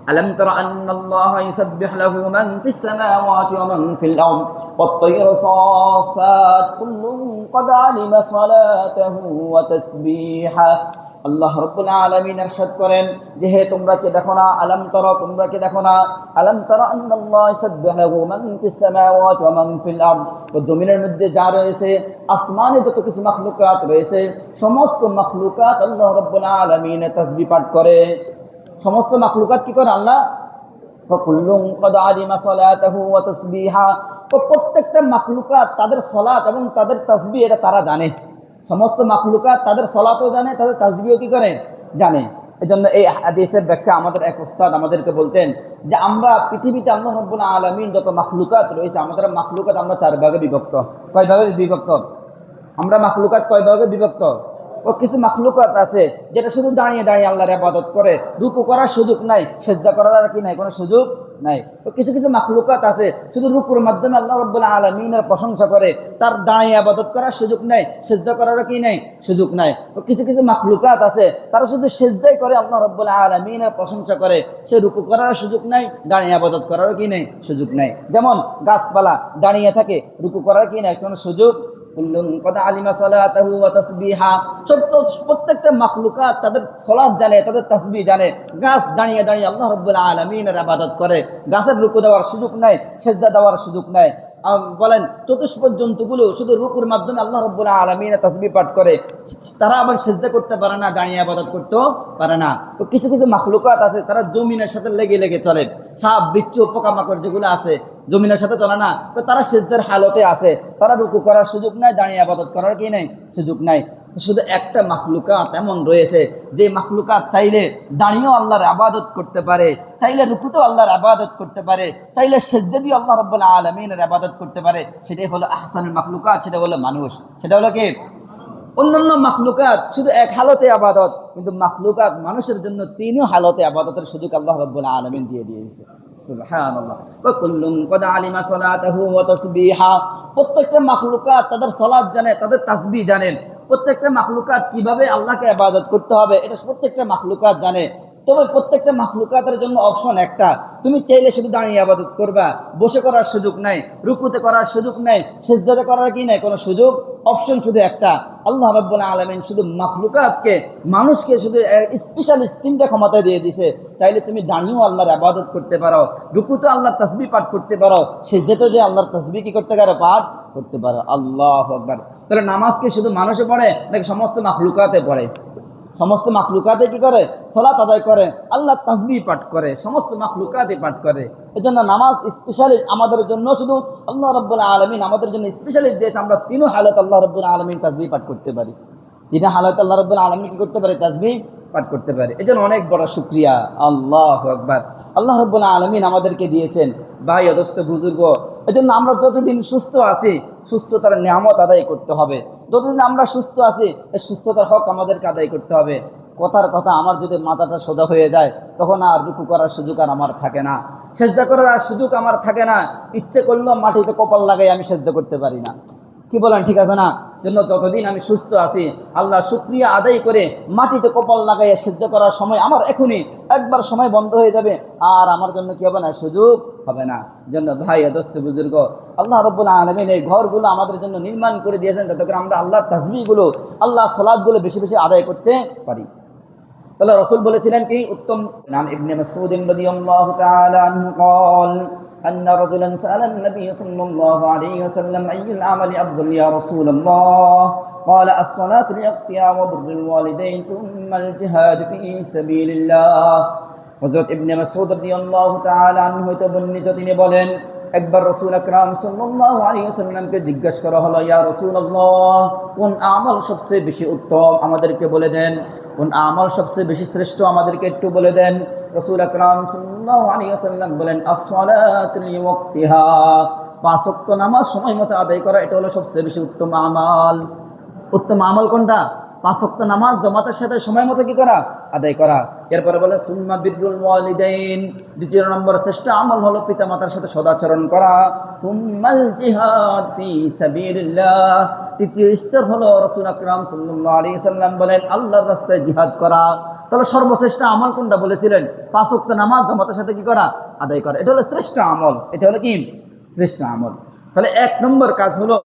ألم تر أن الله يسبح له من في السماوات ومن في الأرض والطير صافات كل قد علم صلاته وتسبيحه আল্লাহ রাব্বুল আলামিন ইরশাদ করেন যে হে তোমরা কি দেখো না আলাম তারা তোমরা কি দেখো না আলাম তারা আন্নাল্লাহ ইসাব্বিহু লাহু মান ফিস সামাওয়াতি ওয়া মান ফিল আরদ তো জমিনের মধ্যে যা রয়েছে আসমানে যত কিছু মাখলুকাত রয়েছে সমস্ত মাখলুকাত আল্লাহ রাব্বুল আলামিনের তাসবিহ পাঠ করে সমস্ত মাখলুকাত কি করে আল্লাহ কুল্লুন ক্বাদ আলিমা সালাতাহু ওয়া তাসবিহা তো প্রত্যেকটা মাখলুকাত তাদের সালাত এবং তাদের তাসবিহ এটা তারা জানে সমস্ত মাখলুকাত তাদের সালাতও জানে তাদের তাসবিহও কি করে জানে এজন্য এই হাদিসের ব্যাখ্যা আমাদের এক উস্তাদ আমাদেরকে বলতেন যে আমরা পৃথিবীতে আল্লাহ রাব্বুল আলামিন যত মাখলুকাত রয়েছে আমাদের মাখলুকাত আমরা চার ভাগে বিভক্ত কয় ভাগে বিভক্ত আমরা মাখলুকাত কয় ভাগে বিভক্ত ও কিছু মাখলুকাত আছে যেটা শুধু দাঁড়িয়ে দাঁড়িয়ে আল্লাহর ইবাদত করে রুকু করার সুযোগ নাই সিজদা করার আর কি নাই কোনো সুযোগ নাই তো কিছু কিছু মাখলুকাত আছে শুধু রুকুর মাধ্যমে আল্লাহ রাব্বুল আলামিনের প্রশংসা করে তার দাঁড়িয়ে ইবাদত করার সুযোগ নাই সিজদা করার কি নাই সুযোগ নাই তো কিছু কিছু মাখলুকাত আছে তারা শুধু সিজদাই করে আল্লাহ রাব্বুল আলামিনের প্রশংসা করে সে রুকু করার সুযোগ নাই দাঁড়িয়ে ইবাদত করার কি নাই সুযোগ নাই যেমন গাছপালা দাঁড়িয়ে থাকে রুকু করার কি নাই কোনো সুযোগ কুল্লুন ক্বাদ আলিমা সালাতাহু ওয়া তাসবিহা প্রত্যেকটা মাখলুকাত তাদের সালাত জানে তাদের তাসবিহ জানে গাছ দাঁড়িয়ে দাঁড়িয়ে আল্লাহ রাব্বুল আলামিনের ইবাদত করে গাছের রুকু দেওয়ার সুযোগ নাই সিজদা দেওয়ার সুযোগ নাই বলেন চতুষ্পদ জন্তুগুলো শুধু রুকুর মাধ্যমে আল্লাহ রাব্বুল আলামিনের তাসবিহ পাঠ করে তারা আবার সিজদা করতে পারে না দাঁড়িয়ে ইবাদত করতে পারে না তো কিছু কিছু মাখলুকাত আছে তারা জমিনের সাথে লেগে লেগে চলে সাপ বিচ্ছু পোকামাকড় যেগুলো আছে জমিনের সাথে চলে না তো তারা সিজদার হালতে আছে তারা রুকু করার সুযোগ নাই দাঁড়িয়ে ইবাদত করার কি নাই সুযোগ নাই শুধু একটা মাখলুকাত এমন রয়েছে যে মাখলুকাত চাইলে দাঁড়িয়েও আল্লাহর ইবাদত করতে পারে চাইলে রুকুতেও আল্লাহর ইবাদত করতে পারে চাইলে সিজদা দিয়ে আল্লাহ রাব্বুল আলামিনের ইবাদত করতে পারে সেটাই হলো আহসানুল মাখলুকাত সেটা হলো মানুষ সেটা হলো কি অন্যান্য মাখলুকাত শুধু এক হালতে ইবাদত কিন্তু মাখলুকাত মানুষের জন্য তিনও হালতে ইবাদতের সুযোগ আল্লাহ রাব্বুল আলামিন দিয়ে দিয়েছে সুবহানাল্লাহ ওয়া কুল্লুন ক্বাদ আলিমা সালাতাহু ওয়া তাসবিহা প্রত্যেকটা মাখলুকাত তাদের সালাত জানে তাদের তাসবিহ জানেন প্রত্যেকটা মাখলুকাত কিভাবে আল্লাহকে ইবাদত করতে হবে এটা প্রত্যেকটা মাখলুকাত জানে তবে প্রত্যেকটা মাখলুকাতের জন্য অপশন একটা তুমি চাইলে শুধু দাঁড়িয়ে ইবাদত করবা বসে করার সুযোগ নাই রুকুতে করার সুযোগ নাই সিজদাতে করার কি নাই কোনো সুযোগ অপশন শুধু একটা আল্লাহ রাব্বুল আলামিন শুধু মাখলুকাতকে মানুষকে শুধু স্পেশালিস্ট তিনটা ক্ষমতা দিয়ে দিয়েছে চাইলে তুমি দাঁড়িয়েও আল্লাহর ইবাদত করতে পারো রুকুতে আল্লাহর তাসবিহ পাঠ করতে পারো সিজদাতে যে আল্লাহর তাসবিহ কি করতে পারো পাঠ করতে পারো আল্লাহু আকবার তাহলে নামাজকে শুধু মানুষে পড়ে নাকি সমস্ত মাখলুকাতে পড়ে সমস্ত মাখলুকাতে কি করে সালাত আদায় করে আল্লাহ তাসবিহ পাঠ করে সমস্ত মাখলুকাতে পাঠ করে এজন্য নামাজ স্পেশালি আমাদের জন্য শুধু আল্লাহ রাব্বুল আলামিন আমাদের জন্য স্পেশালি দিয়েছে আমরা তিন হালাত আল্লাহ রাব্বুল আলামিন তাসবিহ পাঠ করতে পারি তিন হালাত আল্লাহ রাব্বুল আলামিন কি করতে পারে তাসবিহ পাঠ করতে পারে এজন্য অনেক বড় শুকরিয়া আল্লাহু আকবার আল্লাহ রাব্বুল আলামিন আমাদেরকে দিয়েছেন ভাই দোস্ত বুজুর্গ এজন্য আমরা যতদিন সুস্থ আছি সুস্থতার নিয়ামত আদায় করতে হবে যতদিন আমরা সুস্থ আছি এই সুস্থতার হক আমাদেরকে আদায় করতে হবে কথার কথা আমার যদি মাথাটা সোজা হয়ে যায় তখন আর রুকু করার সুযোগ আর আমার থাকে না সিজদা করার আর সুযোগ আমার থাকে না ইচ্ছে করলেও মাটিতে কপাল লাগাই আমি সিজদা করতে পারি না কি বলেন ঠিক আছে না জন্য যতদিন আমি সুস্থ আছি আল্লাহ শুকরিয়া আদায় করে মাটিতে কপাল লাগাইয়া সিজদা করার সময় আমার এখনই একবার সময় বন্ধ হয়ে যাবে আর আমার জন্য কি হবে না সুযোগ হবে না জন্য ভাই দোস্ত বুজুর্গ আল্লাহ রাব্বুল আলামিন এই ঘরগুলো আমাদের জন্য নির্মাণ করে দিয়েছেন যাতে করে আমরা আল্লাহর তাসবিহগুলো আল্লাহ সালাতগুলো বেশি বেশি আদায় করতে পারি তাহলে রাসূল বলেছিলেন কি উত্তম নাম ইবনে মাসউদ রাদিয়াল্লাহু তাআলা আনহু قال أن رجلا سأل النبي صلى الله عليه وسلم أي العمل أفضل يا رسول الله قال الصلاة لوقتها وبر الوالدين ثم الجهاد في سبيل الله হযরত ইবনে মাসউদ রাদিয়াল্লাহু তাআলা আনহু হতে বর্ণিত তিনি বলেন একবার রাসূল আকরাম সাল্লাল্লাহু আলাইহি ওয়াসাল্লামকে জিজ্ঞাসা করা হলো ইয়া রাসূলুল্লাহ কোন আমল সবচেয়ে বেশি উত্তম আমাদেরকে বলে দেন কোন আমল সবচেয়ে বেশি শ্রেষ্ঠ আমাদেরকে একটু বলে দেন রাসূল আকরাম সাল্লাল্লাহু আলাইহি ওয়াসাল্লাম বলেন as-salatu li waqtiha পাঁচ ওয়াক্ত নামাজ সময়মতো আদায় করা এটা হলো সবচেয়ে বেশি উত্তম আমল উত্তম আমল কোনটা পাঁচ ওয়াক্ত নামাজ জামাতের সাথে সময়মতো কি করা আদায় করা এরপরে বলে সুম্মা বিররুল ওয়ালিদাইন দ্বিতীয় নম্বর শ্রেষ্ঠ আমল হলো পিতামাতার সাথে সদাচরণ করা সুম্মাল জিহাদ ফি সাবিলিল্লাহ তৃতীয় স্তর হলো রাসূল আকরাম সাল্লাল্লাহু আলাইহি ওয়াসাল্লাম বলেন আল্লাহর রাস্তায় জিহাদ করা তাহলে সর্বশ্রেষ্ঠ আমল কোনটা বলেছিলেন? 5 ওয়াক্ত নামাজ জামাতের সাথে কি করা? আদায় করা। এটা হলো শ্রেষ্ঠ আমল। এটা হলো কি? শ্রেষ্ঠ আমল। তাহলে 1 নম্বর কাজ হলো